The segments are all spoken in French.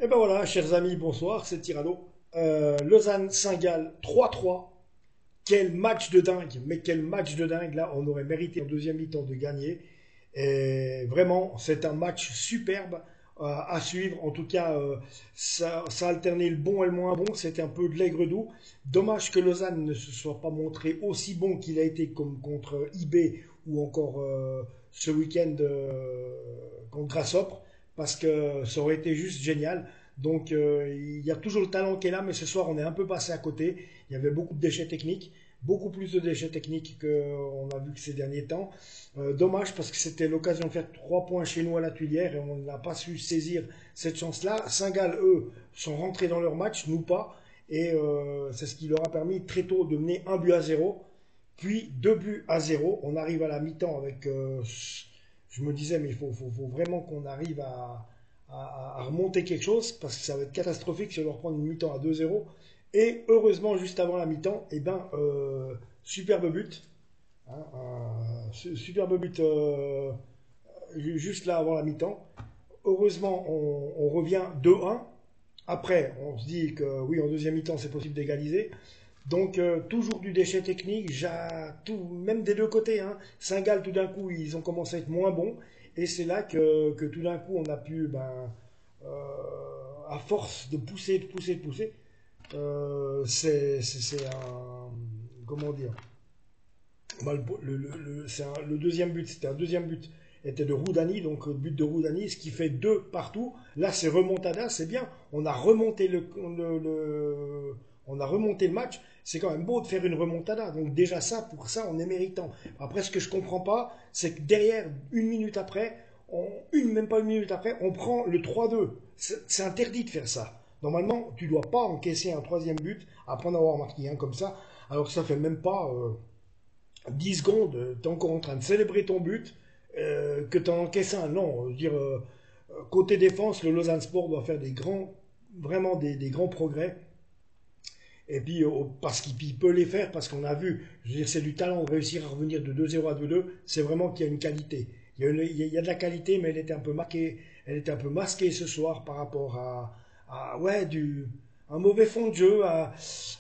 Et ben voilà, chers amis, bonsoir, c'est Tirano. Lausanne-Saint-Gall 3-3. Quel match de dingue, mais quel match de dingue. Là, on aurait mérité en deuxième mi-temps de gagner. Et vraiment, c'est un match superbe à suivre. En tout cas, ça alternait le bon et le moins bon. C'était un peu de l'aigre doux. Dommage que Lausanne ne se soit pas montré aussi bon qu'il a été comme contre IB ou encore ce week-end contre Grasshoppe, parce que ça aurait été juste génial. Donc il y a toujours le talent qui est là, mais ce soir on est un peu passé à côté. Il y avait beaucoup de déchets techniques, beaucoup plus de déchets techniques qu'on a vu que ces derniers temps. Dommage parce que c'était l'occasion de faire 3 points chez nous à la Tuilière et on n'a pas su saisir cette chance-là. Saint-Gall, eux, sont rentrés dans leur match, nous pas. Et c'est ce qui leur a permis très tôt de mener 1 but à 0, puis 2 buts à 0. On arrive à la mi-temps avec... je me disais, mais il faut vraiment qu'on arrive à remonter quelque chose, parce que ça va être catastrophique si on leur prend une mi-temps à 2-0. Et heureusement, juste avant la mi-temps, eh ben, superbe but. Hein, superbe but juste là avant la mi-temps. Heureusement, on revient 2-1. Après, on se dit que oui, en deuxième mi-temps, c'est possible d'égaliser. Donc, toujours du déchet technique, même des deux côtés. Hein. Saint-Gall, tout d'un coup, ils ont commencé à être moins bons. Et c'est là que tout d'un coup, on a pu, à force de pousser, de pousser, de pousser, c'est un. Comment dire, bah, le deuxième but, c'était un deuxième but, était de Roudani, donc but de Roudani, ce qui fait deux partout. Là, c'est remontada, c'est bien. On a remonté on a remonté le match. C'est quand même beau de faire une remontada. Donc déjà ça, pour ça, on est méritant. Après, ce que je comprends pas, c'est que derrière, une minute après, même pas une minute après, on prend le 3-2. C'est interdit de faire ça. Normalement, tu dois pas encaisser un troisième but après en avoir marqué un comme ça, alors que ça fait même pas 10 secondes, tu es encore en train de célébrer ton but, que tu en encaisses un. Non, je veux dire, côté défense, le Lausanne Sport doit faire vraiment des grands progrès. Et puis, parce qu'il peut les faire, parce qu'on a vu, je veux dire, c'est du talent de réussir à revenir de 2-0 à 2-2, c'est vraiment qu'il y a une qualité. Il y a de la qualité, mais elle était un peu marquée, elle était un peu masquée ce soir par rapport ouais, un mauvais fond de jeu.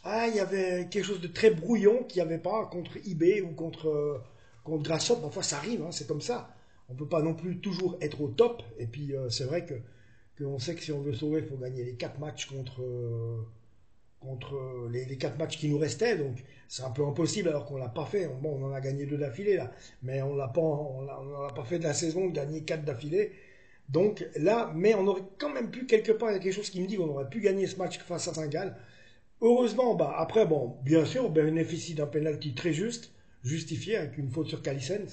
Il y avait quelque chose de très brouillon qu'il n'y avait pas contre IB ou contre Grasshoppe. Enfin, ça arrive, hein, c'est comme ça. On ne peut pas non plus toujours être au top. Et puis, c'est vrai qu'on sait que si on veut sauver, il faut gagner les 4 matchs contre les 4 matchs qui nous restaient. Donc c'est un peu impossible alors qu'on l'a pas fait. Bon, on en a gagné 2 d'affilée là, mais on l'a pas fait de la saison de gagner 4 d'affilée. Donc là, mais on aurait quand même pu quelque part, il y a quelque chose qui me dit qu'on aurait pu gagner ce match face à Saint-Gall. Heureusement, après, bon, bien sûr, on bénéficie d'un penalty très juste, justifié avec une faute sur Calissen.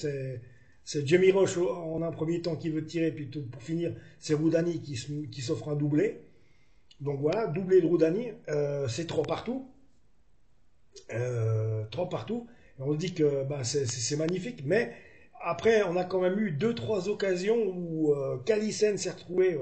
C'est Jamie Roche en un premier temps qui veut tirer, puis pour finir, c'est Roudani qui s'offre un doublé. Donc voilà, doublé de Roudani, c'est 3 partout. 3 partout. Et on se dit que c'est magnifique, mais après, on a quand même eu deux trois occasions où Calissen s'est retrouvé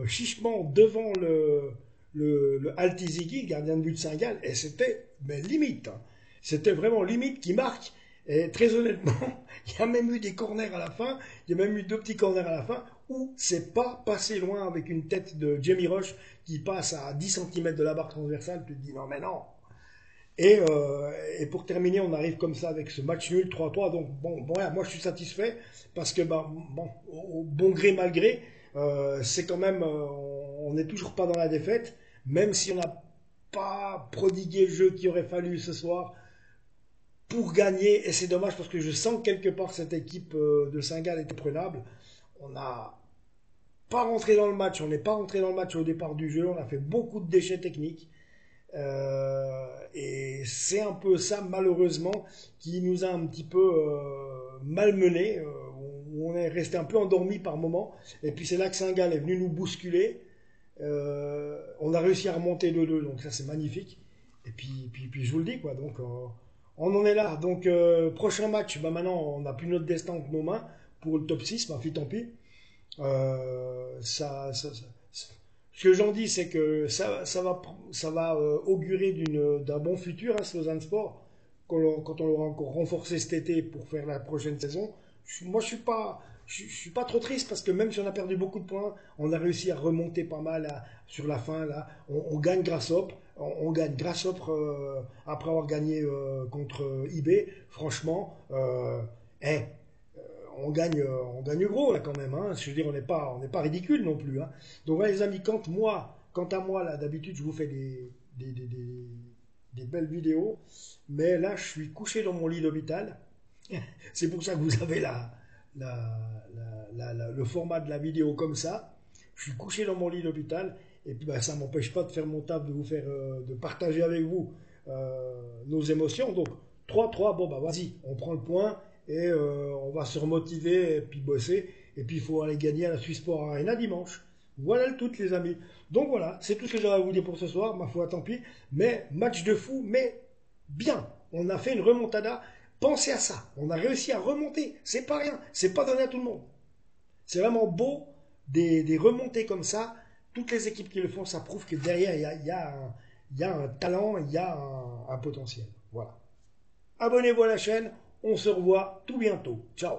chichement devant le Altizigi, gardien de but de Saint-Gall, et c'était mais limite. Hein. C'était vraiment limite qui marque. Et très honnêtement, il y a même eu des corners à la fin, il y a même eu deux petits corners à la fin, où c'est pas passé loin avec une tête de Jamie Roche qui passe à 10 cm de la barre transversale. Tu te dis non, mais non. Et pour terminer, on arrive comme ça avec ce match nul 3-3. Donc, bon, voilà, moi je suis satisfait parce que, bon, au bon gré, mal gré, c'est quand même, on n'est toujours pas dans la défaite, même si on n'a pas prodigué le jeu qu'il aurait fallu ce soir pour gagner. Et c'est dommage parce que je sens que quelque part cette équipe de Saint-Gall était prenable. On n'a pas rentré dans le match, on n'est pas rentré dans le match au départ du jeu, on a fait beaucoup de déchets techniques. Et c'est un peu ça, malheureusement, qui nous a un petit peu malmenés, où on est resté un peu endormi par moment. Et puis c'est là que Saint-Gall est venu nous bousculer. On a réussi à remonter 2-2, donc ça c'est magnifique. Et puis je vous le dis, quoi. Donc on en est là. Donc prochain match, maintenant on n'a plus notre destin entre nos mains pour le top 6, tant pis. Ce que j'en dis, c'est que ça va augurer d'un bon futur à ce Lausanne Sport quand on l'aura encore renforcé cet été pour faire la prochaine saison. Moi, je suis pas. je suis pas trop triste parce que même si on a perdu beaucoup de points, on a réussi à remonter pas mal sur la fin. Là, on gagne Grasshopper. On gagne Grasshopper après avoir gagné contre eBay. Franchement, eh, on gagne gros là quand même. Hein. Je veux dire, on n'est pas ridicule non plus. Hein. Donc voilà, les amis, quant à moi là, d'habitude, je vous fais des belles vidéos, mais là, je suis couché dans mon lit d'hôpital. C'est pour ça que vous avez le format de la vidéo comme ça. Je suis couché dans mon lit d'hôpital et puis bah, ça m'empêche pas de faire mon taf, de vous faire, de partager avec vous nos émotions. Donc 3-3, bon bah vas-y, on prend le point et on va se remotiver et puis bosser. Et puis il faut aller gagner à la Swiss Sport Arena dimanche. Voilà le tout, les amis. Donc voilà, c'est tout ce que j'avais à vous dire pour ce soir. Ma foi, tant pis. Mais match de fou, mais bien. On a fait une remontada. Pensez à ça. On a réussi à remonter. C'est pas rien. C'est pas donné à tout le monde. C'est vraiment beau des remontées comme ça. Toutes les équipes qui le font, ça prouve que derrière, il y a un talent, il y a un potentiel. Voilà. Abonnez-vous à la chaîne. On se revoit tout bientôt. Ciao.